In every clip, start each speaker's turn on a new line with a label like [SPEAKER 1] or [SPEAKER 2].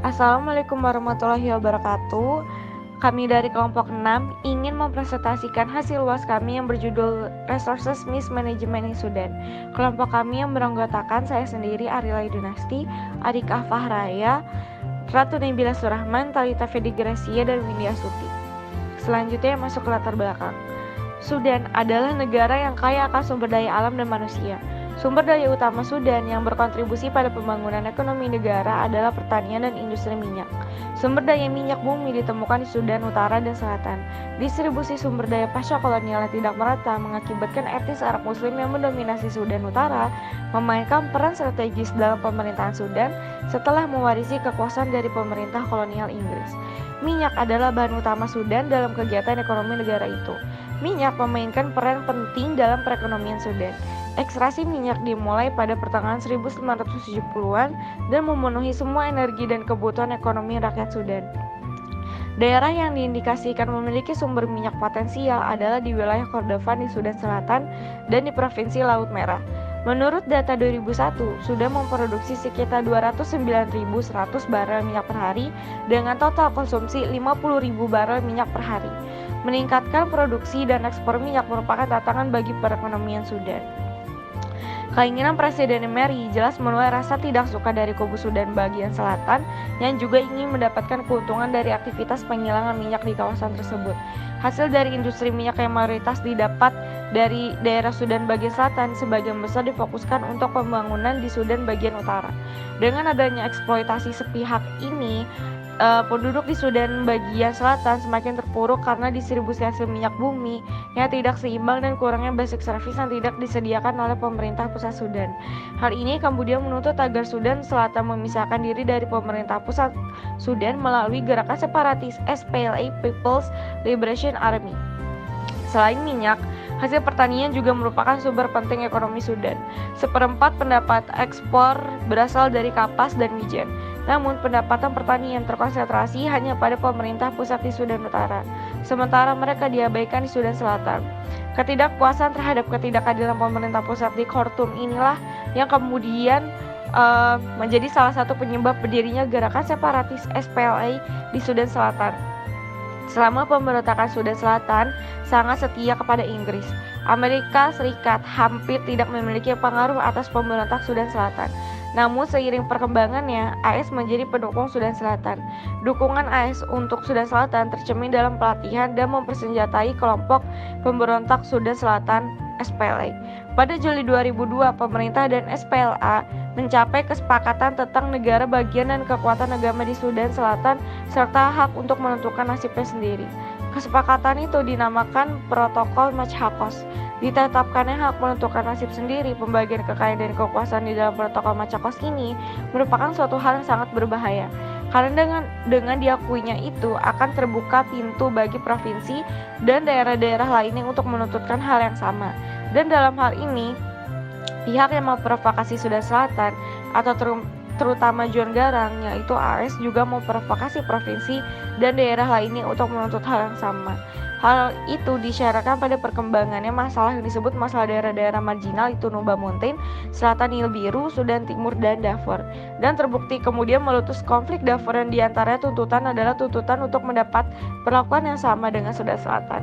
[SPEAKER 1] Assalamualaikum warahmatullahi wabarakatuh. Kami dari kelompok 6 ingin mempresentasikan hasil UAS kami yang berjudul Resources Mismanagement in Sudan. Kelompok kami yang beranggotakan saya sendiri, Arilay Dunasti, Adika Fahraya, Ratu Nabila Surahman, Talita Fedi Gracia, dan Windy Astuti. Selanjutnya masuk ke latar belakang. Sudan adalah negara yang kaya akan sumber daya alam dan manusia. Sumber daya utama Sudan yang berkontribusi pada pembangunan ekonomi negara adalah pertanian dan industri minyak. Sumber daya minyak bumi ditemukan di Sudan Utara dan Selatan. Distribusi sumber daya pasca kolonial yang tidak merata mengakibatkan etnis Arab Muslim yang mendominasi Sudan Utara memainkan peran strategis dalam pemerintahan Sudan setelah mewarisi kekuasaan dari pemerintah kolonial Inggris. Minyak adalah bahan utama Sudan dalam kegiatan ekonomi negara itu. Minyak memainkan peran penting dalam perekonomian Sudan. Ekstraksi minyak dimulai pada pertengahan 1970-an dan memenuhi semua energi dan kebutuhan ekonomi rakyat Sudan. Daerah yang diindikasikan memiliki sumber minyak potensial adalah di wilayah Kordofan di Sudan Selatan dan di Provinsi Laut Merah. Menurut data 2001, Sudan memproduksi sekitar 209.100 barel minyak per hari dengan total konsumsi 50.000 barel minyak per hari. Meningkatkan produksi dan ekspor minyak merupakan tantangan bagi perekonomian Sudan. Keinginan Presiden Meri jelas menuai rasa tidak suka dari kubu Sudan bagian selatan yang juga ingin mendapatkan keuntungan dari aktivitas penghilangan minyak di kawasan tersebut. Hasil dari industri minyak yang mayoritas didapat dari daerah Sudan bagian selatan sebagian besar difokuskan untuk pembangunan di Sudan bagian utara. Dengan adanya eksploitasi sepihak ini, penduduk di Sudan bagian selatan semakin terpuruk karena distribusi hasil minyak bumi yang tidak seimbang dan kurangnya basic service yang tidak disediakan oleh pemerintah pusat Sudan. Hal ini kemudian menuntut agar Sudan Selatan memisahkan diri dari pemerintah pusat Sudan melalui gerakan separatis SPLA People's Liberation Army. Selain minyak, hasil pertanian juga merupakan sumber penting ekonomi Sudan. Seperempat pendapat ekspor berasal dari kapas dan wijen. Namun pendapatan pertanian terkonsentrasi hanya pada pemerintah pusat di Sudan Utara, sementara mereka diabaikan di Sudan Selatan. Ketidakpuasan terhadap ketidakadilan pemerintah pusat di Khartoum inilah yang kemudian menjadi salah satu penyebab berdirinya gerakan separatis SPLA di Sudan Selatan. Selama pemberontakan Sudan Selatan sangat setia kepada Inggris. Amerika Serikat hampir tidak memiliki pengaruh atas pemberontak Sudan Selatan. Namun seiring perkembangannya, AS menjadi pendukung Sudan Selatan. Dukungan AS untuk Sudan Selatan tercermin dalam pelatihan dan mempersenjatai kelompok pemberontak Sudan Selatan SPLA. Pada Juli 2002, pemerintah dan SPLA mencapai kesepakatan tentang negara bagian dan kekuatan agama di Sudan Selatan serta hak untuk menentukan nasibnya sendiri. Kesepakatan itu dinamakan Protokol Machakos. Ditetapkannya hak menentukan nasib sendiri, pembagian kekayaan dan kekuasaan di dalam Protokol Machakos ini merupakan suatu hal yang sangat berbahaya. Karena dengan diakuinya itu akan terbuka pintu bagi provinsi dan daerah-daerah lainnya untuk menuntutkan hal yang sama. Dan dalam hal ini, pihak yang memprovokasi Sudan Selatan atau terutama John Garang, yaitu AS, juga memprovokasi provinsi dan daerah lainnya untuk menuntut hal yang sama. Hal itu disyaratkan pada perkembangannya masalah yang disebut masalah daerah-daerah marginal itu Nuba Mountain, Selatan Nil Biru, Sudan Timur, dan Darfur. Dan terbukti kemudian meletus konflik Darfur yang diantaranya tuntutan adalah tuntutan untuk mendapat perlakuan yang sama dengan Sudan Selatan.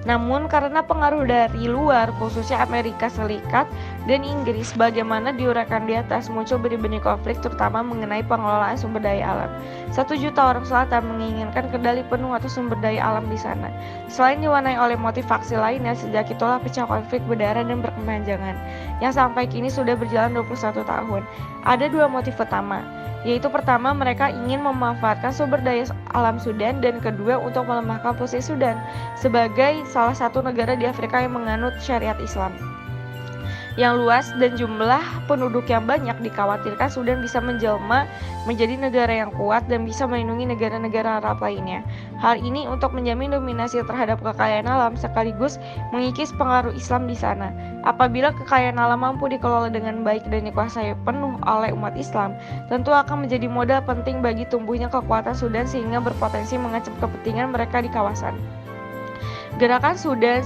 [SPEAKER 1] Namun karena pengaruh dari luar, khususnya Amerika Serikat dan Inggris, bagaimana diuraikan di atas, muncul benih-benih konflik terutama mengenai pengelolaan sumber daya alam. 1 juta orang selatan menginginkan kendali penuh atas sumber daya alam di sana. Selain diwarnai oleh motif faksi lainnya, sejak itulah pecah konflik berdarah dan berkepanjangan, yang sampai kini sudah berjalan 21 tahun. Ada 2 motif utama, yaitu pertama, mereka ingin memanfaatkan sumber daya alam Sudan, dan kedua, untuk melemahkan posisi Sudan sebagai salah satu negara di Afrika yang menganut syariat Islam yang luas dan jumlah penduduk yang banyak. Dikhawatirkan Sudan bisa menjelma menjadi negara yang kuat dan bisa melindungi negara-negara Arab lainnya. Hal ini untuk menjamin dominasi terhadap kekayaan alam sekaligus mengikis pengaruh Islam di sana. Apabila kekayaan alam mampu dikelola dengan baik dan dikuasai penuh oleh umat Islam, tentu akan menjadi modal penting bagi tumbuhnya kekuatan Sudan sehingga berpotensi mengancam kepentingan mereka di kawasan. Gerakan Sudan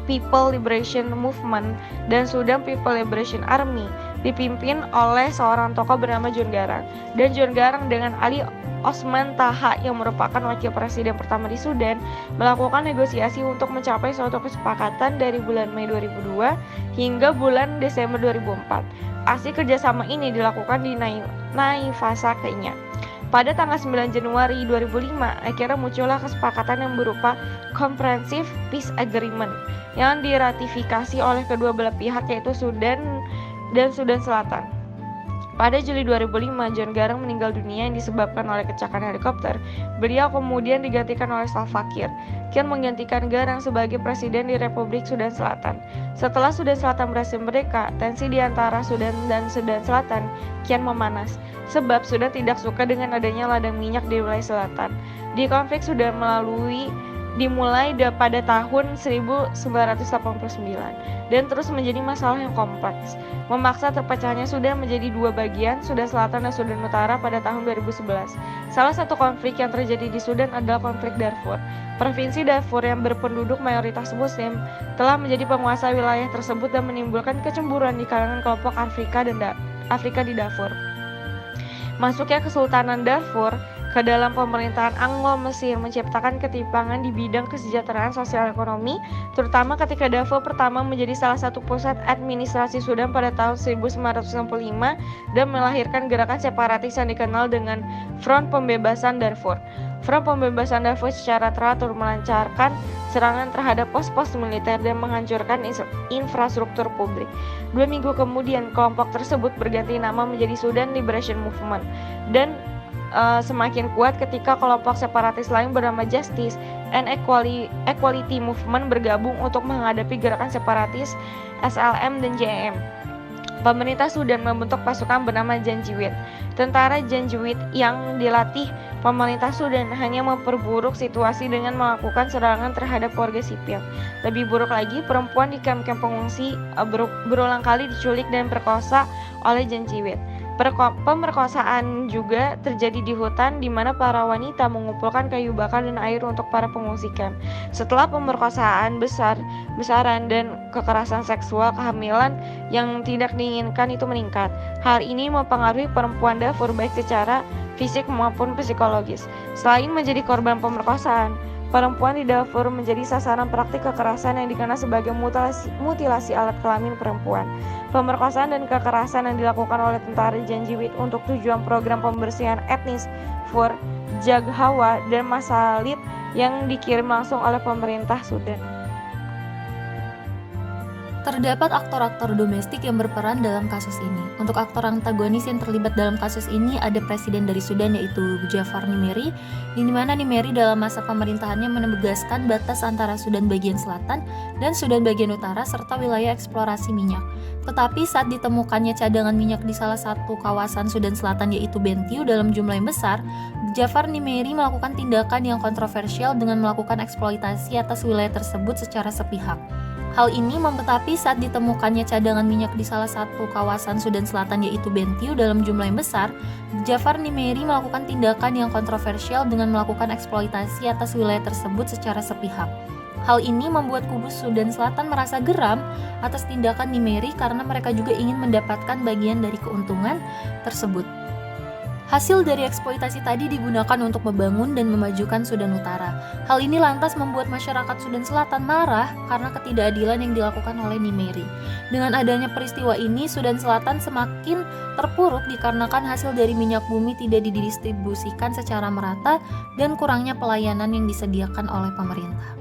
[SPEAKER 1] People Liberation Movement dan Sudan People Liberation Army dipimpin oleh seorang tokoh bernama John Garang. Dan John Garang dengan Ali Osman Taha yang merupakan wakil presiden pertama di Sudan melakukan negosiasi untuk mencapai suatu kesepakatan dari bulan Mei 2002 hingga bulan Desember 2004. Aksi kerjasama ini dilakukan di Naivasa, Kenya. Pada tanggal 9 Januari 2005, akhirnya muncullah kesepakatan yang berupa Comprehensive Peace Agreement yang diratifikasi oleh kedua belah pihak, yaitu Sudan dan Sudan Selatan. Pada Juli 2005, John Garang meninggal dunia yang disebabkan oleh kecelakaan helikopter. Beliau kemudian digantikan oleh Salva Kiir. Kiir menggantikan Garang sebagai presiden di Republik Sudan Selatan. Setelah Sudan Selatan berhasil merdeka, tensi di antara Sudan dan Sudan Selatan kian memanas, sebab Sudan tidak suka dengan adanya ladang minyak di wilayah selatan. Di konflik Sudan dimulai pada tahun 1989 dan terus menjadi masalah yang kompleks, memaksa terpecahnya Sudan menjadi dua bagian, Sudan Selatan dan Sudan Utara pada tahun 2011. Salah satu konflik yang terjadi di Sudan adalah konflik Darfur. Provinsi Darfur yang berpenduduk mayoritas Muslim telah menjadi penguasa wilayah tersebut dan menimbulkan kecemburuan di kalangan kelompok Afrika di Darfur. Masuknya Kesultanan Darfur ke dalam pemerintahan Anglo-Mesir menciptakan ketimpangan di bidang kesejahteraan sosial ekonomi, terutama ketika Darfur pertama menjadi salah satu pusat administrasi Sudan pada tahun 1965 dan melahirkan gerakan separatis yang dikenal dengan Front Pembebasan Darfur. Front Pembebasan Darfur secara teratur melancarkan serangan terhadap pos-pos militer dan menghancurkan infrastruktur publik. 2 minggu kemudian, kelompok tersebut berganti nama menjadi Sudan Liberation Movement dan semakin kuat ketika kelompok separatis lain bernama Justice and Equality Movement bergabung untuk menghadapi gerakan separatis SLM dan JM. Pemerintah Sudan membentuk pasukan bernama Janjaweed. Tentara Janjaweed yang dilatih pemerintah Sudan hanya memperburuk situasi dengan melakukan serangan terhadap warga sipil. Lebih buruk lagi, perempuan di kamp-kamp pengungsi berulang kali diculik dan perkosa oleh Janjaweed. Pemerkosaan juga terjadi di hutan di mana para wanita mengumpulkan kayu bakar dan air untuk para pengungsi kamp. Setelah pemerkosaan besaran dan kekerasan seksual, kehamilan yang tidak diinginkan itu meningkat. Hal ini mempengaruhi perempuan Darfur baik secara fisik maupun psikologis. Selain menjadi korban pemerkosaan, perempuan di Darfur menjadi sasaran praktik kekerasan yang dikenal sebagai mutilasi alat kelamin perempuan. Pemerkosaan dan kekerasan yang dilakukan oleh tentara Janjaweed untuk tujuan program pembersihan etnis Fur, Jaghawa, dan Masalit yang dikirim langsung oleh pemerintah Sudan.
[SPEAKER 2] Terdapat aktor-aktor domestik yang berperan dalam kasus ini. Untuk aktor antagonis yang terlibat dalam kasus ini ada presiden dari Sudan yaitu Jafar Nimeri, di mana Nimeri dalam masa pemerintahannya menegaskan batas antara Sudan bagian selatan dan Sudan bagian utara serta wilayah eksplorasi minyak. Tetapi saat ditemukannya cadangan minyak di salah satu kawasan Sudan Selatan yaitu Bentiu dalam jumlah yang besar, Jafar Nimeri melakukan tindakan yang kontroversial dengan melakukan eksploitasi atas wilayah tersebut secara sepihak. Hal ini tetapi saat ditemukannya cadangan minyak di salah satu kawasan Sudan Selatan yaitu Bentiu dalam jumlah yang besar, Jafar Nimeri melakukan tindakan yang kontroversial dengan melakukan eksploitasi atas wilayah tersebut secara sepihak. Hal ini membuat kubu Sudan Selatan merasa geram atas tindakan Nimeri karena mereka juga ingin mendapatkan bagian dari keuntungan tersebut. Hasil dari eksploitasi tadi digunakan untuk membangun dan memajukan Sudan Utara. Hal ini lantas membuat masyarakat Sudan Selatan marah karena ketidakadilan yang dilakukan oleh Nimeri. Dengan adanya peristiwa ini, Sudan Selatan semakin terpuruk dikarenakan hasil dari minyak bumi tidak didistribusikan secara merata dan kurangnya pelayanan yang disediakan oleh pemerintah.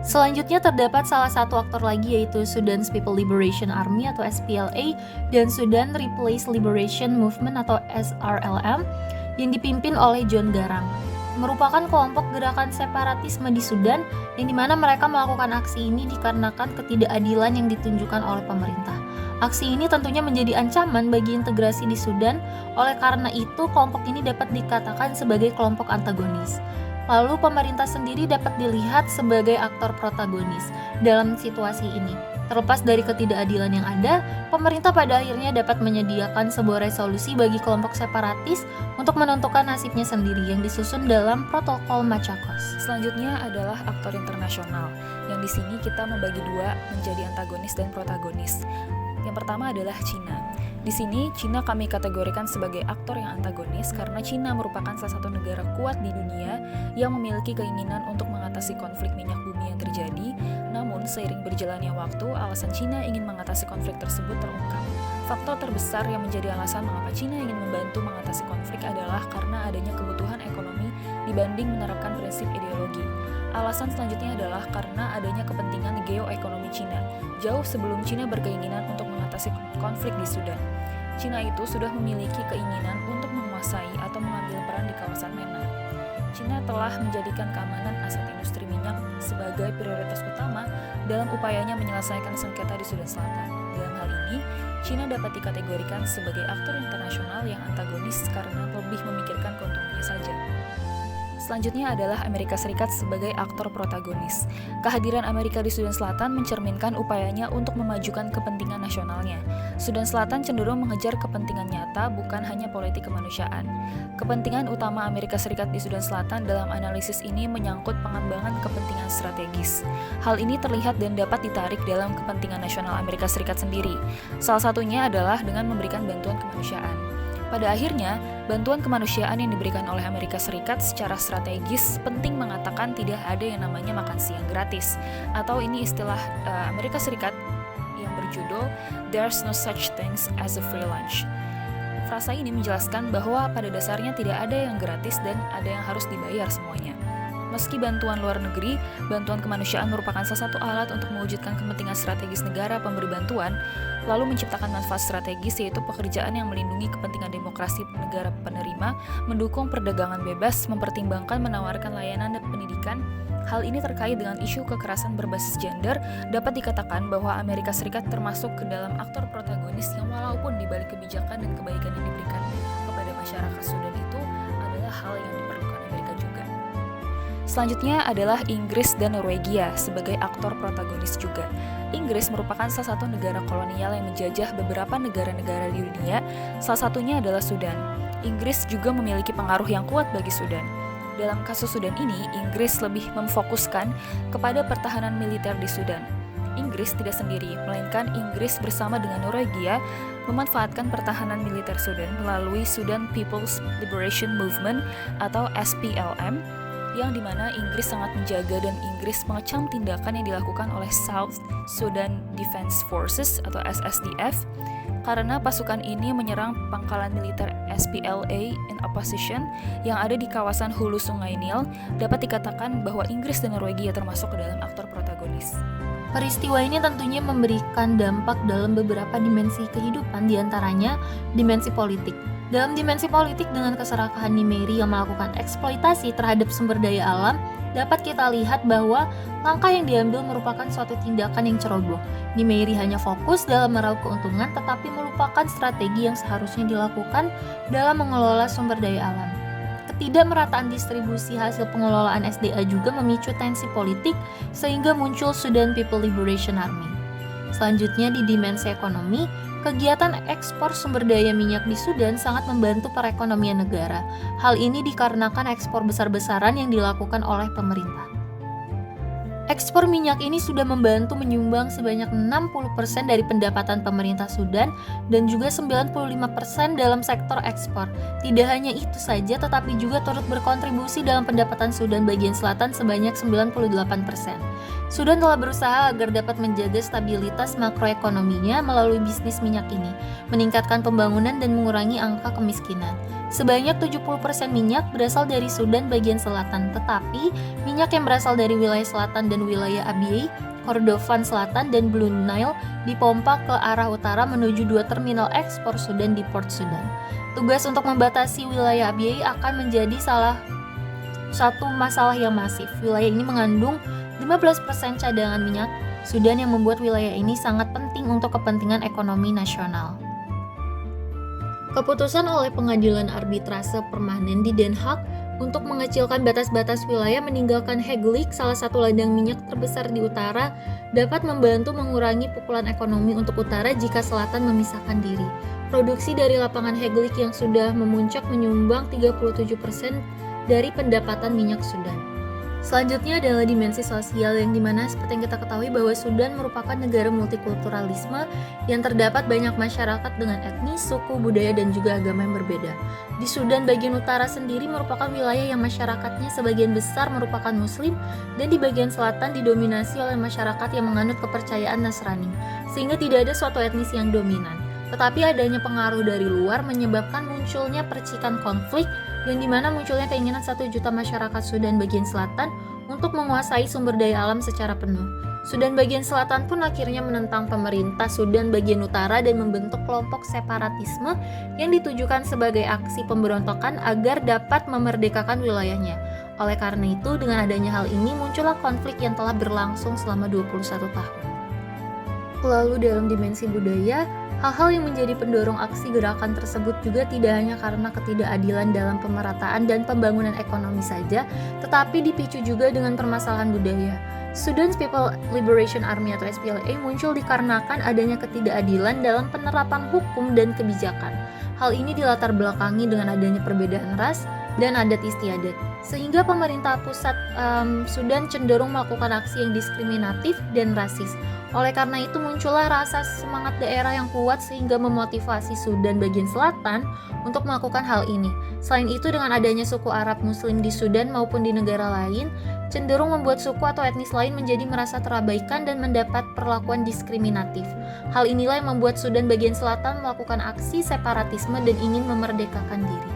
[SPEAKER 2] Selanjutnya terdapat salah satu aktor lagi yaitu Sudan's People Liberation Army atau SPLA dan Sudan Replace Liberation Movement atau SRLM yang dipimpin oleh John Garang. Merupakan kelompok gerakan separatisme di Sudan yang dimana mereka melakukan aksi ini dikarenakan ketidakadilan yang ditunjukkan oleh pemerintah. Aksi ini tentunya menjadi ancaman bagi integrasi di Sudan, oleh karena itu kelompok ini dapat dikatakan sebagai kelompok antagonis. Lalu pemerintah sendiri dapat dilihat sebagai aktor protagonis dalam situasi ini. Terlepas dari ketidakadilan yang ada, pemerintah pada akhirnya dapat menyediakan sebuah resolusi bagi kelompok separatis untuk menentukan nasibnya sendiri yang disusun dalam protokol Machakos.
[SPEAKER 3] Selanjutnya adalah aktor internasional, yang di sini kita membagi dua menjadi antagonis dan protagonis. Yang pertama adalah Cina. Di sini, Cina kami kategorikan sebagai aktor yang antagonis karena Cina merupakan salah satu negara kuat di dunia yang memiliki keinginan untuk mengatasi konflik minyak bumi yang terjadi. Namun, seiring berjalannya waktu, alasan Cina ingin mengatasi konflik tersebut terungkap. Faktor terbesar yang menjadi alasan mengapa Cina ingin membantu mengatasi konflik adalah karena adanya kebutuhan ekonomi dibanding menerapkan prinsip ideologi. Alasan selanjutnya adalah karena adanya kepentingan geoekonomi Cina, jauh sebelum Cina berkeinginan untuk mengatasi konflik di Sudan. Cina itu sudah memiliki keinginan untuk menguasai atau mengambil peran di kawasan MENA. Cina telah menjadikan keamanan aset industri minyak sebagai prioritas utama dalam upayanya menyelesaikan sengketa di Sudan Selatan. Dalam hal ini, Cina dapat dikategorikan sebagai aktor internasional yang antagonis karena lebih memikirkan keuntungannya saja. Selanjutnya adalah Amerika Serikat sebagai aktor protagonis. Kehadiran Amerika di Sudan Selatan mencerminkan upayanya untuk memajukan kepentingan nasionalnya. Sudan Selatan cenderung mengejar kepentingan nyata, bukan hanya politik kemanusiaan. Kepentingan utama Amerika Serikat di Sudan Selatan dalam analisis ini menyangkut pengembangan kepentingan strategis. Hal ini terlihat dan dapat ditarik dalam kepentingan nasional Amerika Serikat sendiri. Salah satunya adalah dengan memberikan bantuan kemanusiaan. Pada akhirnya, bantuan kemanusiaan yang diberikan oleh Amerika Serikat secara strategis penting mengatakan tidak ada yang namanya makan siang gratis, atau ini istilah Amerika Serikat yang berjudul "There's no such things as a free lunch". Frasa ini menjelaskan bahwa pada dasarnya tidak ada yang gratis dan ada yang harus dibayar semuanya. Meski bantuan luar negeri, bantuan kemanusiaan merupakan salah satu alat untuk mewujudkan kepentingan strategis negara pemberi bantuan, lalu menciptakan manfaat strategis yaitu pekerjaan yang melindungi kepentingan demokrasi negara penerima, mendukung perdagangan bebas, mempertimbangkan menawarkan layanan dan pendidikan. Hal ini terkait dengan isu kekerasan berbasis gender, dapat dikatakan bahwa Amerika Serikat termasuk ke dalam aktor protagonis yang walaupun di balik kebijakan dan kebaikan yang diberikan kepada masyarakat Sudan itu adalah hal yang diperlukan Amerika juga. Selanjutnya adalah Inggris dan Norwegia sebagai aktor protagonis juga. Inggris merupakan salah satu negara kolonial yang menjajah beberapa negara-negara di dunia, salah satunya adalah Sudan. Inggris juga memiliki pengaruh yang kuat bagi Sudan. Dalam kasus Sudan ini, Inggris lebih memfokuskan kepada pertahanan militer di Sudan. Inggris tidak sendiri, melainkan Inggris bersama dengan Norwegia memanfaatkan pertahanan militer Sudan melalui Sudan People's Liberation Movement atau SPLM, yang dimana Inggris sangat menjaga dan Inggris mengecam tindakan yang dilakukan oleh South Sudan Defense Forces atau SSDF karena pasukan ini menyerang pangkalan militer SPLA in opposition yang ada di kawasan hulu Sungai Nil. Dapat dikatakan bahwa Inggris dan Norwegia termasuk ke dalam aktor protagonis.
[SPEAKER 2] Peristiwa ini tentunya memberikan dampak dalam beberapa dimensi kehidupan, diantaranya dimensi politik. Dalam dimensi politik, dengan keserakahan Nimeri yang melakukan eksploitasi terhadap sumber daya alam, dapat kita lihat bahwa langkah yang diambil merupakan suatu tindakan yang ceroboh. Nimeri hanya fokus dalam meraup keuntungan tetapi melupakan strategi yang seharusnya dilakukan dalam mengelola sumber daya alam. Ketidakmerataan distribusi hasil pengelolaan SDA juga memicu tensi politik sehingga muncul Sudan People Liberation Army. Selanjutnya di dimensi ekonomi, kegiatan ekspor sumber daya minyak di Sudan sangat membantu perekonomian negara. Hal ini dikarenakan ekspor besar-besaran yang dilakukan oleh pemerintah. Ekspor minyak ini sudah membantu menyumbang sebanyak 60% dari pendapatan pemerintah Sudan dan juga 95% dalam sektor ekspor. Tidak hanya itu saja, tetapi juga turut berkontribusi dalam pendapatan Sudan bagian selatan sebanyak 98%. Sudan telah berusaha agar dapat menjaga stabilitas makroekonominya melalui bisnis minyak ini, meningkatkan pembangunan dan mengurangi angka kemiskinan. Sebanyak 70% minyak berasal dari Sudan bagian selatan, tetapi minyak yang berasal dari wilayah selatan dan wilayah Abyei, Kordofan Selatan, dan Blue Nile dipompa ke arah utara menuju dua terminal ekspor Sudan di Port Sudan. Tugas untuk membatasi wilayah Abyei akan menjadi salah satu masalah yang masif. Wilayah ini mengandung 15% cadangan minyak Sudan yang membuat wilayah ini sangat penting untuk kepentingan ekonomi nasional. Keputusan oleh Pengadilan Arbitrase Permanen di Den Haag untuk mengecilkan batas-batas wilayah meninggalkan Heglig, salah satu ladang minyak terbesar di utara, dapat membantu mengurangi pukulan ekonomi untuk utara jika selatan memisahkan diri. Produksi dari lapangan Heglig yang sudah memuncak menyumbang 37% dari pendapatan minyak Sudan. Selanjutnya adalah dimensi sosial yang dimana seperti yang kita ketahui bahwa Sudan merupakan negara multikulturalisme yang terdapat banyak masyarakat dengan etnis, suku, budaya, dan juga agama yang berbeda. Di Sudan bagian utara sendiri merupakan wilayah yang masyarakatnya sebagian besar merupakan muslim dan di bagian selatan didominasi oleh masyarakat yang menganut kepercayaan Nasrani, sehingga tidak ada suatu etnis yang dominan. Tetapi adanya pengaruh dari luar menyebabkan munculnya percikan konflik yang dimana munculnya keinginan 1 juta masyarakat Sudan bagian selatan untuk menguasai sumber daya alam secara penuh. Sudan bagian selatan pun akhirnya menentang pemerintah Sudan bagian utara dan membentuk kelompok separatisme yang ditujukan sebagai aksi pemberontakan agar dapat memerdekakan wilayahnya. Oleh karena itu, dengan adanya hal ini muncullah konflik yang telah berlangsung selama 21 tahun. Lalu dalam dimensi budaya, hal-hal yang menjadi pendorong aksi gerakan tersebut juga tidak hanya karena ketidakadilan dalam pemerataan dan pembangunan ekonomi saja, tetapi dipicu juga dengan permasalahan budaya. Sudan's People Liberation Army atau SPLA muncul dikarenakan adanya ketidakadilan dalam penerapan hukum dan kebijakan. Hal ini dilatar belakangi dengan adanya perbedaan ras dan adat istiadat, sehingga pemerintah pusat Sudan cenderung melakukan aksi yang diskriminatif dan rasis. Oleh karena itu muncullah rasa semangat daerah yang kuat sehingga memotivasi Sudan bagian selatan untuk melakukan hal ini. Selain itu, dengan adanya suku Arab Muslim di Sudan maupun di negara lain, cenderung membuat suku atau etnis lain menjadi merasa terabaikan dan mendapat perlakuan diskriminatif. Hal inilah yang membuat Sudan bagian selatan melakukan aksi separatisme dan ingin memerdekakan diri.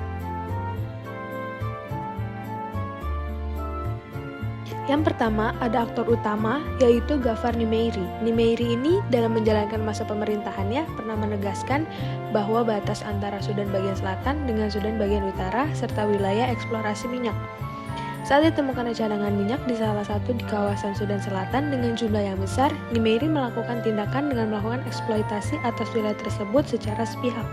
[SPEAKER 4] Yang pertama, ada aktor utama, yaitu Ghafar Nimeiri. Nimeiri ini dalam menjalankan masa pemerintahannya pernah menegaskan bahwa batas antara Sudan bagian selatan dengan Sudan bagian utara serta wilayah eksplorasi minyak. Saat ditemukan cadangan minyak di salah satu di kawasan Sudan Selatan dengan jumlah yang besar, Nimeiri melakukan tindakan dengan melakukan eksploitasi atas wilayah tersebut secara sepihak.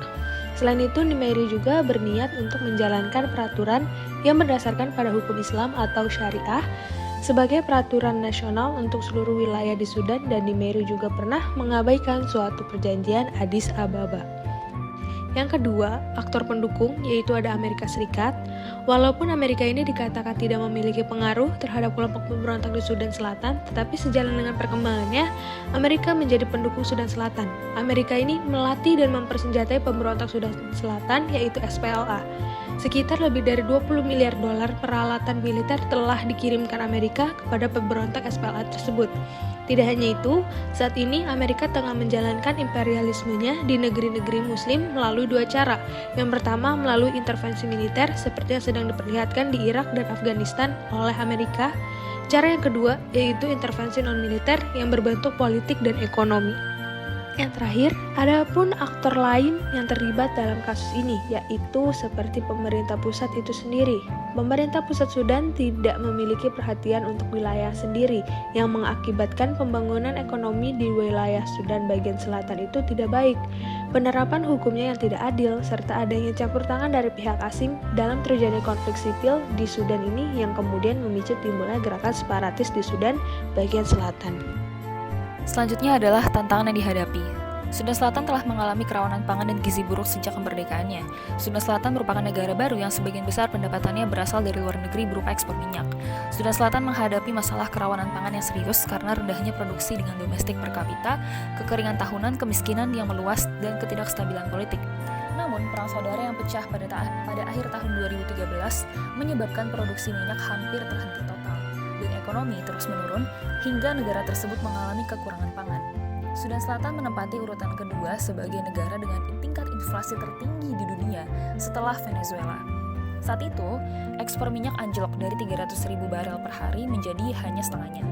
[SPEAKER 4] Selain itu, Nimeiri juga berniat untuk menjalankan peraturan yang berdasarkan pada hukum Islam atau syariah sebagai peraturan nasional untuk seluruh wilayah di Sudan, dan Nimeiri juga pernah mengabaikan suatu perjanjian Addis Ababa. Yang kedua, aktor pendukung, yaitu ada Amerika Serikat. Walaupun Amerika ini dikatakan tidak memiliki pengaruh terhadap kelompok pemberontak di Sudan Selatan, tetapi sejalan dengan perkembangannya, Amerika menjadi pendukung Sudan Selatan. Amerika ini melatih dan mempersenjatai pemberontak Sudan Selatan, yaitu SPLA. Sekitar lebih dari 20 miliar dolar peralatan militer telah dikirimkan Amerika kepada pemberontak SPLA tersebut. Tidak hanya itu, saat ini Amerika tengah menjalankan imperialismenya di negeri-negeri muslim melalui 2 cara. Yang pertama melalui intervensi militer seperti yang sedang diperlihatkan di Irak dan Afghanistan oleh Amerika. Cara yang kedua yaitu intervensi non-militer yang berbentuk politik dan ekonomi. Yang terakhir, ada pun aktor lain yang terlibat dalam kasus ini, yaitu seperti pemerintah pusat itu sendiri. Pemerintah pusat Sudan tidak memiliki perhatian untuk wilayah sendiri, yang mengakibatkan pembangunan ekonomi di wilayah Sudan bagian selatan itu tidak baik. Penerapan hukumnya yang tidak adil, serta adanya campur tangan dari pihak asing dalam terjadi konflik sipil di Sudan ini yang kemudian memicu timbulnya gerakan separatis di Sudan bagian selatan.
[SPEAKER 3] Selanjutnya adalah tantangan yang dihadapi. Sudan Selatan telah mengalami kerawanan pangan dan gizi buruk sejak kemerdekaannya. Sudan Selatan merupakan negara baru yang sebagian besar pendapatannya berasal dari luar negeri berupa ekspor minyak. Sudan Selatan menghadapi masalah kerawanan pangan yang serius karena rendahnya produksi dengan domestik per kapita, kekeringan tahunan, kemiskinan yang meluas, dan ketidakstabilan politik. Namun, perang saudara yang pecah pada akhir tahun 2013 menyebabkan produksi minyak hampir terhenti total, dan ekonomi terus menurun hingga negara tersebut mengalami kekurangan pangan. Sudan Selatan menempati urutan kedua sebagai negara dengan tingkat inflasi tertinggi di dunia setelah Venezuela. Saat itu, ekspor minyak anjlok dari 300.000 barel per hari menjadi hanya setengahnya.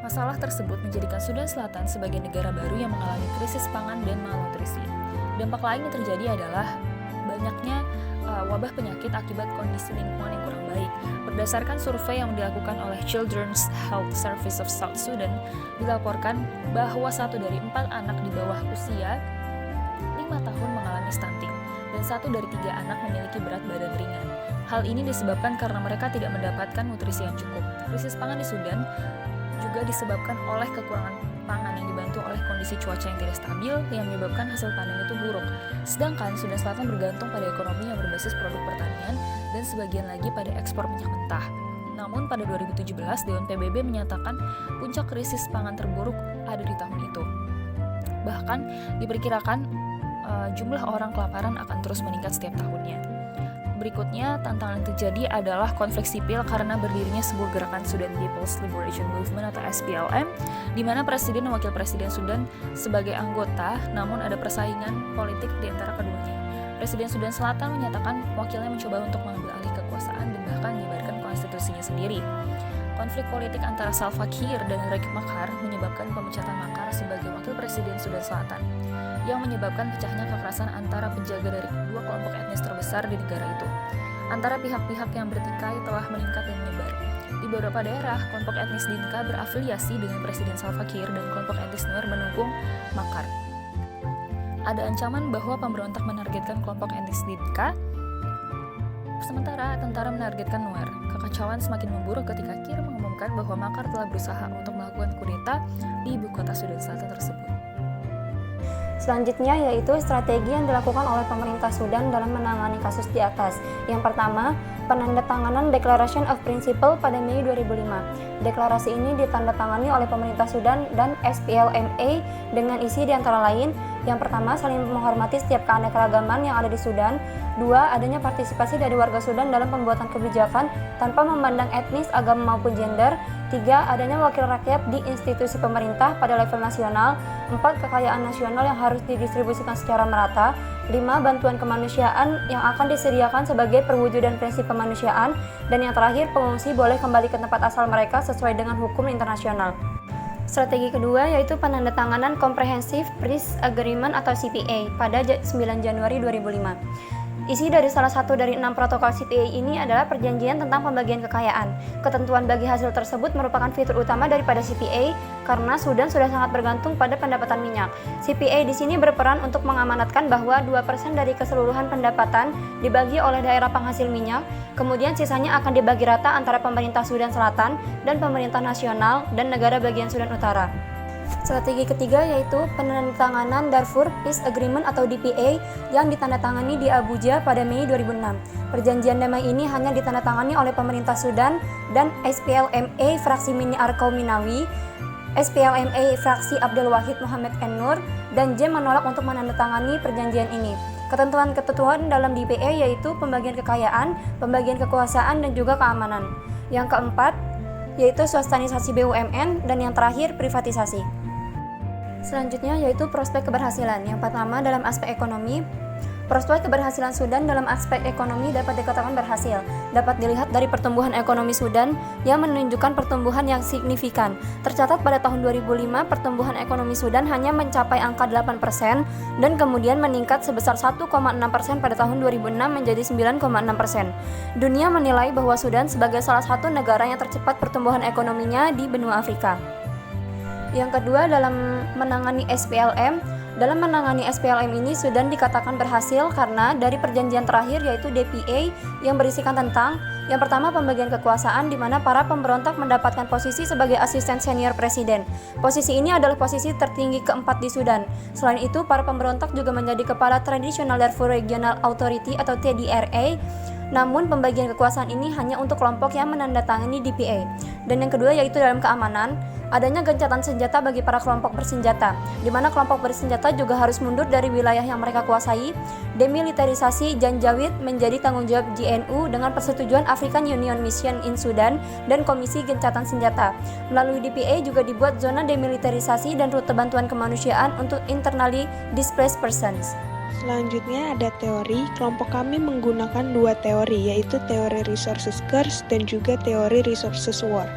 [SPEAKER 3] Masalah tersebut menjadikan Sudan Selatan sebagai negara baru yang mengalami krisis pangan dan malnutrisi. Dampak lain yang terjadi adalah banyaknya wabah penyakit akibat kondisi lingkungan yang kurang baik. Berdasarkan survei yang dilakukan oleh Children's Health Service of South Sudan, dilaporkan bahwa 1 dari 4 anak di bawah usia 5 tahun mengalami stunting, dan 1 dari 3 anak memiliki berat badan ringan. Hal ini disebabkan karena mereka tidak mendapatkan nutrisi yang cukup. Krisis pangan di Sudan juga disebabkan oleh kekurangan pangan yang dibantu oleh kondisi cuaca yang tidak stabil yang menyebabkan hasil panen itu buruk. Sedangkan Sudan Selatan bergantung pada ekonomi yang berbasis produk pertanian dan sebagian lagi pada ekspor minyak mentah. Namun pada 2017, Dewan PBB menyatakan puncak krisis pangan terburuk ada di tahun itu. Bahkan diperkirakan jumlah orang kelaparan akan terus meningkat setiap tahunnya. Berikutnya, tantangan yang terjadi adalah konflik sipil karena berdirinya sebuah gerakan Sudan People's Liberation Movement atau SPLM, di mana presiden dan wakil presiden Sudan sebagai anggota, namun ada persaingan politik di antara keduanya. Presiden Sudan Selatan menyatakan wakilnya mencoba untuk mengambil alih kekuasaan dan bahkan menyebarkan konstitusinya sendiri. Konflik politik antara Salva Kiir dan Riek Machar menyebabkan pemecatan Machar sebagai wakil presiden Sudan Selatan, yang menyebabkan pecahnya kekerasan antara penjaga dari dua kelompok etnis terbesar di negara itu. Antara pihak-pihak yang bertikai telah meningkat dan menyebar. Di beberapa daerah, kelompok etnis Dinka berafiliasi dengan Presiden Salva Kiir dan kelompok etnis Nuer mendukung Machar. Ada ancaman bahwa pemberontak menargetkan kelompok etnis Dinka, sementara tentara menargetkan Nuer. Kekacauan semakin memburuk ketika Kiir mengumumkan bahwa Machar telah berusaha untuk melakukan kudeta di ibu kota Sudan Selatan tersebut.
[SPEAKER 5] Selanjutnya yaitu strategi yang dilakukan oleh pemerintah Sudan dalam menangani kasus di atas. Yang pertama, penandatanganan Declaration of Principle pada Mei 2005. Deklarasi ini ditandatangani oleh pemerintah Sudan dan SPLMA dengan isi di antara lain: yang pertama, saling menghormati setiap keanekaragaman yang ada di Sudan. Dua, adanya partisipasi dari warga Sudan dalam pembuatan kebijakan tanpa memandang etnis, agama maupun gender. Tiga, adanya wakil rakyat di institusi pemerintah pada level nasional. Empat, kekayaan nasional yang harus didistribusikan secara merata. Lima, bantuan kemanusiaan yang akan disediakan sebagai perwujudan prinsip kemanusiaan. Dan yang terakhir, pengungsi boleh kembali ke tempat asal mereka sesuai dengan hukum internasional. Strategi kedua yaitu penandatanganan Comprehensive Peace Agreement atau CPA pada 9 Januari 2005. Isi dari salah satu dari 6 protokol CPA ini adalah perjanjian tentang pembagian kekayaan. Ketentuan bagi hasil tersebut merupakan fitur utama daripada CPA karena Sudan sudah sangat bergantung pada pendapatan minyak. CPA di sini berperan untuk mengamanatkan bahwa 2% dari keseluruhan pendapatan dibagi oleh daerah penghasil minyak, kemudian sisanya akan dibagi rata antara pemerintah Sudan Selatan dan pemerintah nasional dan negara bagian Sudan Utara. Strategi ketiga yaitu penandatanganan Darfur Peace Agreement atau DPA yang ditandatangani di Abuja pada Mei 2006. Perjanjian damai ini hanya ditandatangani oleh pemerintah Sudan dan SPLMA fraksi Mini Arkau Minawi, SPLMA fraksi Abdul Wahid Muhammad Nur, dan JEM menolak untuk menandatangani perjanjian ini. Ketentuan-ketentuan dalam DPA yaitu pembagian kekayaan, pembagian kekuasaan, dan juga keamanan. Yang keempat yaitu swastanisasi BUMN, dan yang terakhir privatisasi. Selanjutnya yaitu prospek keberhasilan. Yang pertama dalam aspek ekonomi, prospek keberhasilan Sudan dalam aspek ekonomi dapat dikatakan berhasil. Dapat dilihat dari pertumbuhan ekonomi Sudan yang menunjukkan pertumbuhan yang signifikan. Tercatat pada tahun 2005 pertumbuhan ekonomi Sudan hanya mencapai angka 8% dan kemudian meningkat sebesar 1,6% pada tahun 2006 menjadi 9,6%. Dunia menilai bahwa Sudan sebagai salah satu negara yang tercepat pertumbuhan ekonominya di benua Afrika. Yang kedua dalam menangani SPLM. Dalam menangani SPLM ini Sudan dikatakan berhasil karena dari perjanjian terakhir yaitu DPA yang berisikan tentang yang pertama pembagian kekuasaan di mana para pemberontak mendapatkan posisi sebagai asisten senior presiden. Posisi ini adalah posisi tertinggi keempat di Sudan. Selain itu para pemberontak juga menjadi kepala Traditional Darfur Regional Authority atau TDRA. Namun pembagian kekuasaan ini hanya untuk kelompok yang menandatangani DPA. Dan yang kedua yaitu dalam keamanan, adanya gencatan senjata bagi para kelompok bersenjata, di mana kelompok bersenjata juga harus mundur dari wilayah yang mereka kuasai. Demilitarisasi Janjaweed menjadi tanggung jawab GNU dengan persetujuan African Union Mission in Sudan dan Komisi Gencatan Senjata. Melalui DPA juga dibuat zona demilitarisasi dan rute bantuan kemanusiaan untuk internally displaced persons.
[SPEAKER 4] Selanjutnya ada teori. Kelompok kami menggunakan dua teori, yaitu teori resources curse dan juga teori resources war.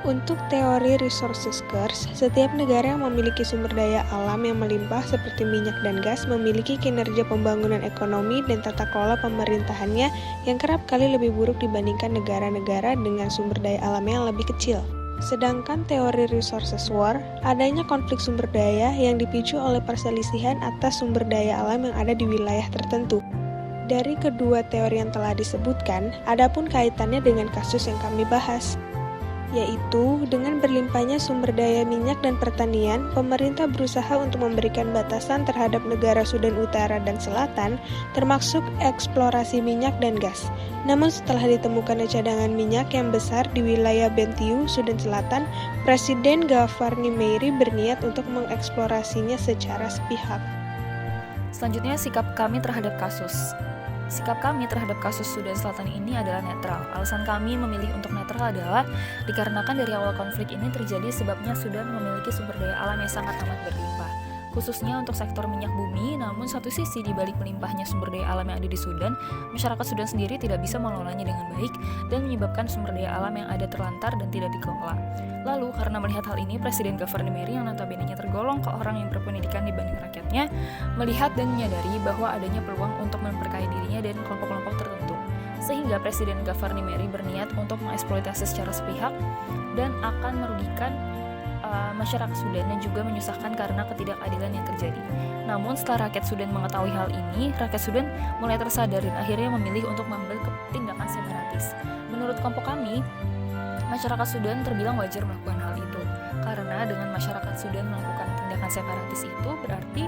[SPEAKER 4] Untuk teori resources curse, setiap negara yang memiliki sumber daya alam yang melimpah seperti minyak dan gas memiliki kinerja pembangunan ekonomi dan tata kelola pemerintahannya yang kerap kali lebih buruk dibandingkan negara-negara dengan sumber daya alam yang lebih kecil. Sedangkan teori resources war, adanya konflik sumber daya yang dipicu oleh perselisihan atas sumber daya alam yang ada di wilayah tertentu. Dari kedua teori yang telah disebutkan, adapun kaitannya dengan kasus yang kami bahas. yaitu dengan berlimpahnya sumber daya minyak dan pertanian, pemerintah berusaha untuk memberikan batasan terhadap negara Sudan Utara dan Selatan, termasuk eksplorasi minyak dan gas. Namun setelah ditemukannya cadangan minyak yang besar di wilayah Bentiu, Sudan Selatan, Presiden Gafar Nimeiri berniat untuk mengeksplorasinya secara sepihak.
[SPEAKER 3] Selanjutnya, sikap kami terhadap kasus. Sikap kami terhadap kasus Sudan Selatan ini adalah netral. Alasan kami memilih untuk netral adalah dikarenakan dari awal konflik ini terjadi sebabnya Sudan memiliki sumber daya alam yang sangat amat berlimpah, khususnya untuk sektor minyak bumi. Namun satu sisi di balik melimpahnya sumber daya alam yang ada di Sudan, masyarakat Sudan sendiri tidak bisa mengelolanya dengan baik dan menyebabkan sumber daya alam yang ada terlantar dan tidak dikelola. Lalu, karena melihat hal ini, Presiden Gafar Nimeiri yang notabene-nya tergolong ke orang yang berpendidikan dibanding rakyatnya, melihat dan menyadari bahwa adanya peluang untuk memperkaya dirinya dan kelompok-kelompok tertentu. Sehingga Presiden Gafar Nimeiri berniat untuk mengeksploitasi secara sepihak dan akan merugikan masyarakat Sudan dan juga menyusahkan karena ketidakadilan yang terjadi. Namun setelah rakyat Sudan mengetahui hal ini, rakyat Sudan mulai tersadar dan akhirnya memilih untuk mengambil tindakan separatis. Menurut kelompok kami, masyarakat Sudan terbilang wajar melakukan hal itu, karena dengan masyarakat Sudan melakukan tindakan separatis itu berarti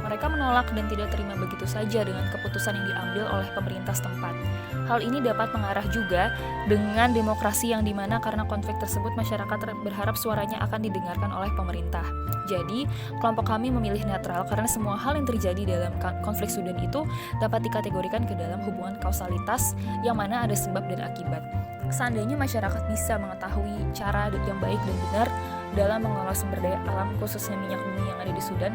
[SPEAKER 3] mereka menolak dan tidak terima begitu saja dengan keputusan yang diambil oleh pemerintah setempat. Hal ini dapat mengarah juga dengan demokrasi yang dimana karena konflik tersebut masyarakat berharap suaranya akan didengarkan oleh pemerintah. Jadi, kelompok kami memilih netral karena semua hal yang terjadi dalam konflik Sudan itu dapat dikategorikan ke dalam hubungan kausalitas yang mana ada sebab dan akibat. Seandainya masyarakat bisa mengetahui cara yang baik dan benar dalam mengelola sumber daya alam khususnya minyak bumi yang ada di Sudan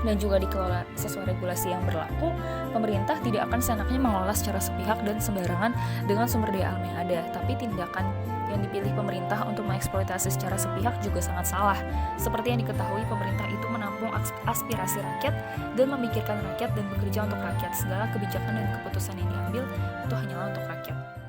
[SPEAKER 3] dan juga dikelola sesuai regulasi yang berlaku, pemerintah tidak akan seenaknya mengelola secara sepihak dan sembarangan dengan sumber daya alam yang ada. Tapi tindakan yang dipilih pemerintah untuk mengeksploitasi secara sepihak juga sangat salah. Seperti yang diketahui, pemerintah itu menampung aspirasi rakyat dan memikirkan rakyat dan bekerja untuk rakyat. Segala kebijakan dan keputusan yang diambil itu hanyalah untuk rakyat.